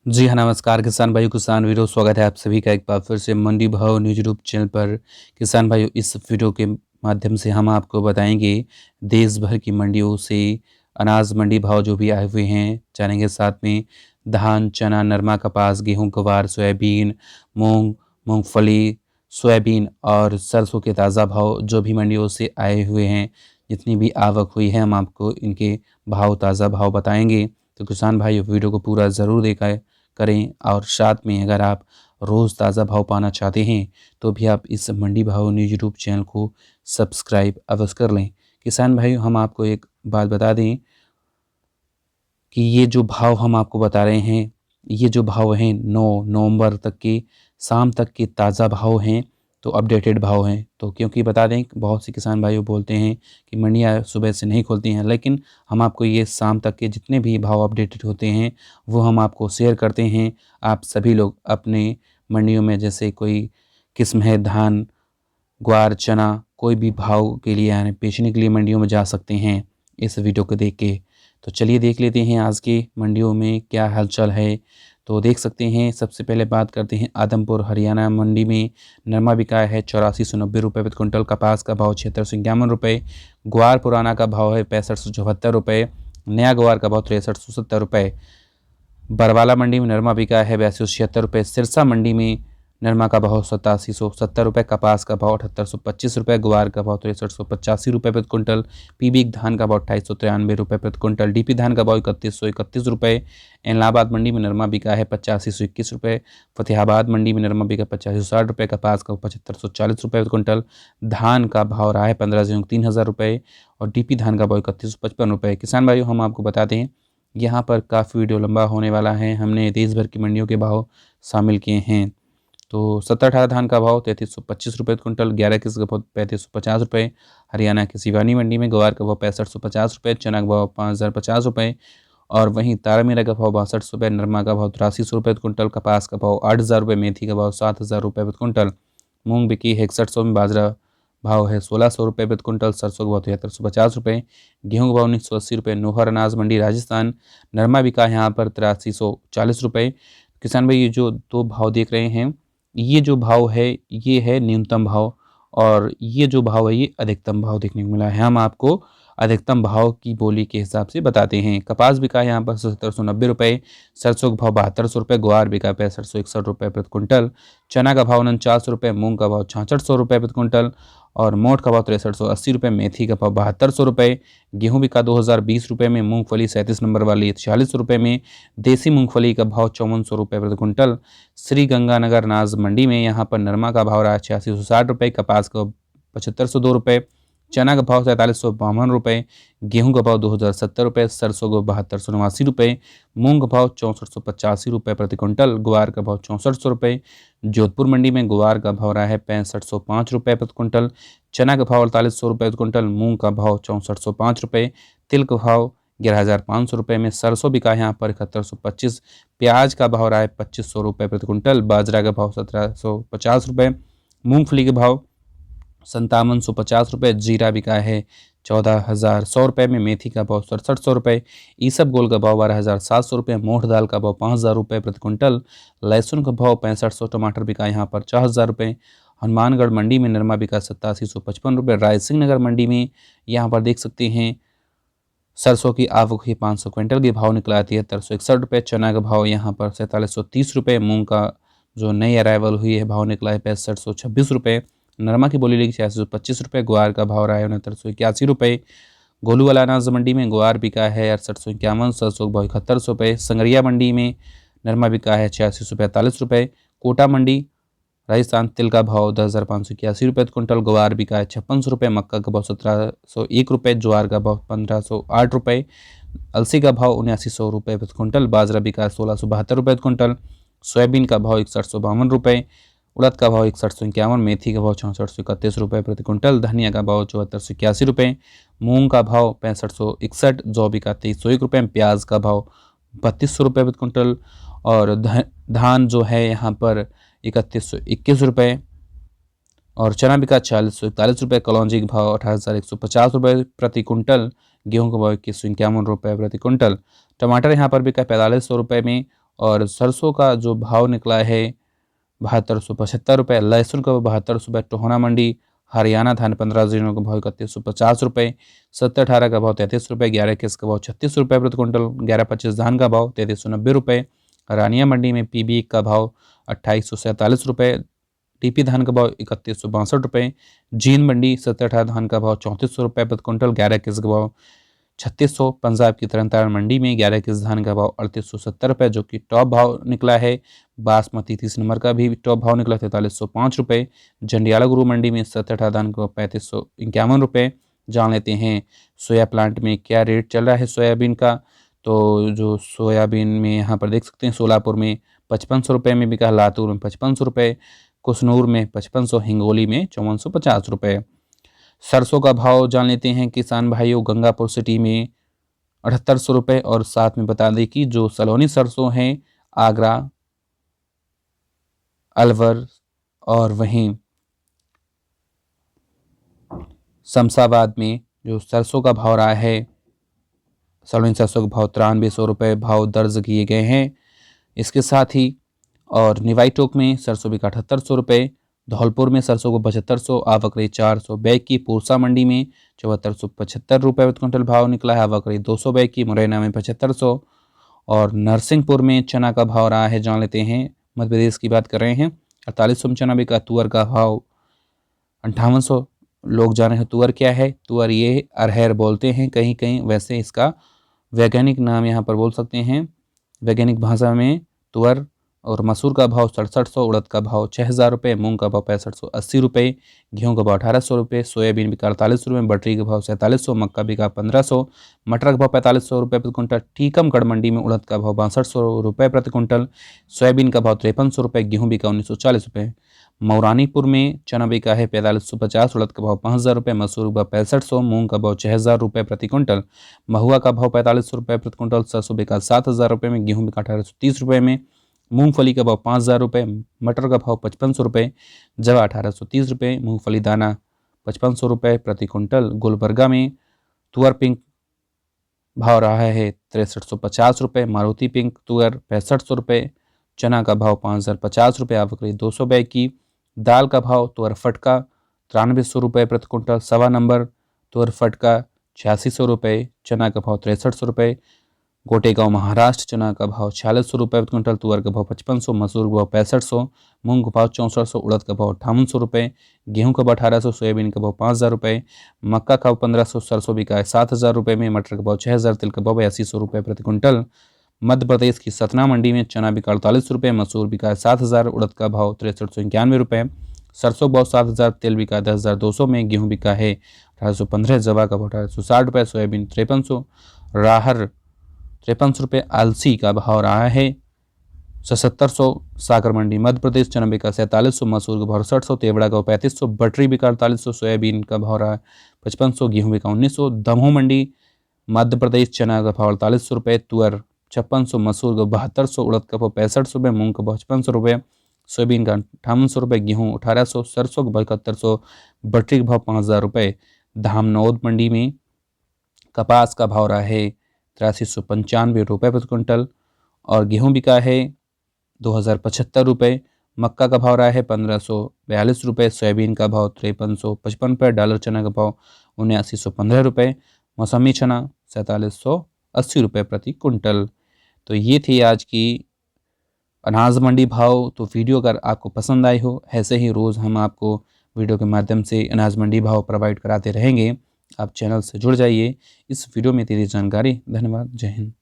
जी हाँ, नमस्कार किसान भाइयों, किसान वीरों, स्वागत है आप सभी का एक बार फिर से मंडी भाव न्यूज़ यूट्यूब चैनल पर। किसान भाइयों, इस वीडियो के माध्यम से हम आपको बताएंगे देश भर की मंडियों से अनाज मंडी भाव जो भी आए हुए हैं, जानेंगे। साथ में धान, चना, नरमा, कपास, गेहूं, ग्वार, सोयाबीन, मूंग, मूंगफली, सोयाबीन और सरसों के ताज़ा भाव जो भी मंडियों से आए हुए हैं, जितनी भी आवक हुई है, हम आपको इनके भाव, ताज़ा भाव बताएंगे। तो किसान भाई वीडियो को पूरा ज़रूर देखा करें और साथ में अगर आप रोज़ ताज़ा भाव पाना चाहते हैं तो भी आप इस मंडी भाव न्यूज़ यूट्यूब चैनल को सब्सक्राइब अवश्य कर लें। किसान भाइयों, हम आपको एक बात बता दें कि ये जो भाव हम आपको बता रहे हैं, ये जो भाव हैं 9 नवंबर तक के शाम तक के ताज़ा भाव हैं, तो अपडेटेड भाव हैं। तो क्योंकि बता दें, बहुत से किसान भाइयों बोलते हैं कि मंडियाँ सुबह से नहीं खुलती हैं, लेकिन हम आपको ये शाम तक के जितने भी भाव अपडेटेड होते हैं वो हम आपको शेयर करते हैं। आप सभी लोग अपने मंडियों में, जैसे कोई किस्म है धान, ग्वार, चना, कोई भी भाव के लिए यानी बेचने के लिए मंडियों में जा सकते हैं इस वीडियो को देख के। तो चलिए देख लेते हैं आज की मंडियों में क्या हलचल है। तो देख सकते हैं, सबसे पहले बात करते हैं आदमपुर हरियाणा मंडी में नरमा बिका है 8490 प्रति कुंटल, कपास का भाव 7651 ग्वार पुराना का भाव है 6574 नया ग्वार का भाव 6370 बरवाला मंडी में नरमा बिका है 8276 सिरसा मंडी में नरमा का भाव 8770 कपास का भाव 7825 ग्वार का भाव 6385 प्रति कुंटल, पीबी धान का भाव 2893 प्रति कुंटल, डीपी धान का भाव 3131 इलाहाबाद मंडी में नरमा बिका है 8521 फतेहाबाद मंडी में नरमा बिका 8560 कपास का 7540 प्रति कुंटल, धान का भाव रहा है 15 3000 और डीपी धान का भाव 3155 किसान भाइयों, हम आपको बताते हैं यहाँ पर काफ़ी वीडियो लंबा होने वाला है। हमने देश भर की मंडियों के भाव शामिल किए हैं। तो 70-18 धान का भाव 3325 कुंटल, 11 का भाव 3550 हरियाणा की सिवानी मंडी में ग्वार का भाव 6550 चना का भाव 5050 और वहीं तारामीरा का भाव 62 नरमा का भाव 8300 कुंटल, कपास का भाव 8000 मेथी का भाव 7000 प्रति कुंटल, मूंग बिकी है 6100 में, बाजरा भाव है 1600 प्रति कुंटल, सरसों का भाव 7350 गेहूं का भाव 1980 नोहर अनाज मंडी राजस्थान नरमा बिका है यहाँ पर 8340 किसान भाई, ये जो दो भाव देख रहे हैं, ये जो भाव है ये है न्यूनतम भाव और ये जो भाव है ये अधिकतम भाव देखने को मिला है। हम आपको अधिकतम भाव की बोली के हिसाब से बताते हैं। कपास बिका है यहाँ पर 7790 सरसों का भाव 7200 ग्वार बिका 6561 प्रति कुंटल, चना का भाव 4900 मूंग का भाव 6600 प्रति कुंटल और मोठ का भाव 6380 मेथी का भाव 7200 गेहूं बिका 2020 में, मूंगफली 37 नंबर वाली 46 में, देसी मूंगफली का भाव 5400 प्रति कुंटल, श्री गंगानगर अनाज मंडी में यहाँ पर नरमा का भाव रहा 8660 कपास का 7502 चना का भाव 4352 गेहूं का भाव 2070 सरसों का 7289 मूंग का भाव 6485 प्रति कुंटल, ग्वार का भाव 6400 जोधपुर मंडी में ग्वार का भाव रहा है 6505 प्रति कुंटल, चना का भाव 4800 प्रति कुंटल, मूंग का भाव 6405 तिल का भाव 11500 में, सरसों बिका यहाँ पर 7125, प्याज का भाव रहा है 2500 प्रति कुंटल, बाजरा का भाव 1750 मूंगफली के भाव 5750 जीरा बिका है 14100 में, मेथी का भाव 6700 ईसब गोल का भाव 12700 मोठ दाल का भाव 5000 प्रति कुंटल, लहसुन का भाव 6500, टमाटर बिका यहाँ पर 4000 हनुमानगढ़ मंडी में नरमा बिका 8755 रायसिंह नगर मंडी में यहाँ पर देख सकते हैं सरसों की आवक हुई 500 क्विंटल के भाव निकला 7361 चना का भाव यहाँ पर 4730 मूंग का जो नई अराइवल हुई है भाव निकला है 6526 नरमा की बोली लगी 8625 ग्वार का भाव रहा है 6981 गोलूवाला अनाज मंडी में ग्वार बिका है 6851, सरसों का भाव 7100 संगरिया मंडी में नरमा बिका है 8645 कोटा मंडी राजस्थान तिल का भाव 10,581 प्रति कुंटल, ग्वार बिका है 5600 मक्का का भाव 1701 ज्वार का भाव 1508 अलसी का भाव 7900 प्रति कुंटल, बाजरा बिका है 1672 प्रति कुंटल, सोयाबीन का भाव 6152 उड़द का भाव 6151, मेथी का भाव 6431 प्रति कुंटल, धनिया का भाव 7481 मूंग का भाव 6561, जौ बिका 2301 प्याज का भाव 3200 प्रति कुंटल और धान जो है यहाँ पर 3121 और चना बिका 4041 कलौंजी का भाव 18,150 प्रति कुंटल, गेहूं का भाव 2151 प्रति कुंटल, टमाटर यहाँ पर बिका 4500 में और सरसों का जो भाव निकला है 7275 रुपये, लहसुन का 72 रुपये टोहना मंडी। हरियाणा धान 15 जिलों का भाव 3150 रुपये, 7018 का भाव 33 रुपये, 1121 का भाव 36 रुपये प्रति क्विंटल, 1125 धान का भाव 3390 रुपये। रानिया मंडी में PB का भाव 2847 रुपये, TP धान का भाव 3162 रुपये। जींद मंडी 7018 धान का भाव 3400 रुपये प्रति क्विंटल, 1121 का भाव 3600। पंजाब की तरनतारण मंडी में 1121 धान का भाव 3870 रुपये जो कि टॉप भाव निकला है। बासमती 30 नंबर का भी टॉप भाव निकला 4305 रुपये। जंडियाला गुरु मंडी में 7018 धान का 3551 रुपये। जान लेते हैं सोया प्लांट में क्या रेट चल रहा है सोयाबीन का। तो जो सोयाबीन में यहाँ पर देख सकते हैं सोलापुर में 5500 रुपये में बिका, लातूर में 5500 रुपये, कुसनूर में 5500, हिंगोली में 5450 रुपये। सरसों का भाव जान लेते हैं किसान भाइयों। गंगापुर सिटी में 7800 रुपये, और साथ में बता दें कि जो सलोनी सरसों हैं आगरा, अलवर और वहीं शमशाबाद में जो सरसों का भाव रहा है, सलोनी सरसों का भाव 9300 रुपये भाव दर्ज किए गए हैं। इसके साथ ही और निवाई टोक में सरसों बिका 7800 रुपये, धौलपुर में सरसों को 7500, आवक रही 400 बैग की। पूर्सा मंडी में 7475 रुपये प्रति क्विंटल भाव निकला है, आवक रही 200 बैग की। मुरैना में 7500, और नरसिंहपुर में चना का भाव रहा है, जान लेते हैं मध्य प्रदेश की बात कर रहे हैं, 4800 में चना बिका। तुअर का भाव 5800। लोग जान रहे हैं तुअर क्या है, तुअर ये अरहर बोलते हैं कहीं कहीं, वैसे इसका वैज्ञानिक नाम यहाँ पर बोल सकते हैं वैज्ञानिक भाषा में तुअर। और मसूर का भाव 6700, उड़द का भाव 6000 रुपये, मूंग का भाव 6580 रुपये, गेहूं का भाव 1800 रुपये, सोयाबीन बिका 48 रुपये, बटरी का भाव 4700, मक्का बिका 1500, मटर का भाव 4500 रुपये प्रति क्विंटल। टीकमगढ़ मंडी में उड़द का भाव 6200 रुपये प्रति क्विंटल, सोयाबीन का भाव 5300 रुपये, गेहूं बिका 1940 रुपये। मौरानीपुर में चना बिका है 4550, उड़द का भाव 5000 रुपये, मसूर का भाव 6500, मूंग का भाव 6000 रुपये प्रति क्विंटल, महुआ का भाव 4500 रुपये प्रति क्विंटल, सरसों बिका 7000 रुपये में, गेहूं बिका 1830 रुपये में, मूंगफली का भाव 5000 रुपये, मटर का भाव 5500 रुपये, जवा 1830 रुपये, मूंगफली दाना 5500 रुपये प्रति क्विंटल। गुलबर्गा में तुअर पिंक भाव रहा है 6350 रुपये, मारुति पिंक तुअर 6500 रुपये, चना का भाव 5050 रुपये, आवक रही 200 बैग की। दाल का भाव तुअर फटका 9300 रुपये प्रति क्विंटल, सवा नंबर तुअर फटका 8600 रुपये, चना का भाव 6300 रुपये। गोटेगांव महाराष्ट्र चना का भाव 4600 रुपये प्रति क्विंटल, तुअर का भाव 5500, मसूर का भाव 6500, मूंग का भाव 6400, उड़द का भाव 5800 रुपये, गेहूं का भाव 1800, सोयाबीन का भाव 5000 रुपये, मक्का का भाव 1500, सरसों बिका है 7000 रुपये में, मटर का भाव 6000, तिल का भाव 8200 रुपये प्रति क्विंटल। मध्य प्रदेश की सतना मंडी में चना बिका 48 रुपये, मसूर बिका है 7000, उड़द का भाव 6391 रुपये, सरसों का भाव 7000, तेल बिका 10200 में, गेहूँ बिका है 1815, जवा का भाव 1860 रुपये, सोयाबीन 5300, राहर 53 रुपये, अलसी का भाव रहा है 7700। सागर मंडी मध्य प्रदेश चना बिका 4700, मसूर का भाव 6700, तेवड़ा का भाव 3500, बटरी बिका 4800, सोयाबीन का भाव रहा है 5500, गेहूं बिका 1900। दमोह मंडी मध्य प्रदेश चना का भाव 4800 रुपये, तुअर 5600, मसूर का 7200, उड़द का भाव 6500 रुपये, मूंग का भाव 5500 रुपये, सोयाबीन का 5800 रुपये, गेहूँ 1800, सरसों का भाव 7100, बटरी का भाव 5000 रुपये। धामनौद मंडी में कपास का भाव रहा है 8395 रुपये प्रति क्विंटल, और गेहूं बिका है 2075 रुपये, मक्का का भाव रहा है 1542 रुपये, सोयाबीन का भाव 5355 रुपये, डॉलर चना का भाव 7915 रुपये, मौसमी चना 4780 रुपये प्रति क्विंटल। तो ये थी आज की अनाज मंडी भाव। तो वीडियो अगर आपको पसंद आई हो, ऐसे ही रोज़ हम आपको वीडियो के माध्यम से अनाज मंडी भाव प्रोवाइड कराते रहेंगे। आप चैनल से जुड़ जाइए। इस वीडियो में तेरी जानकारी। धन्यवाद। जय हिंद।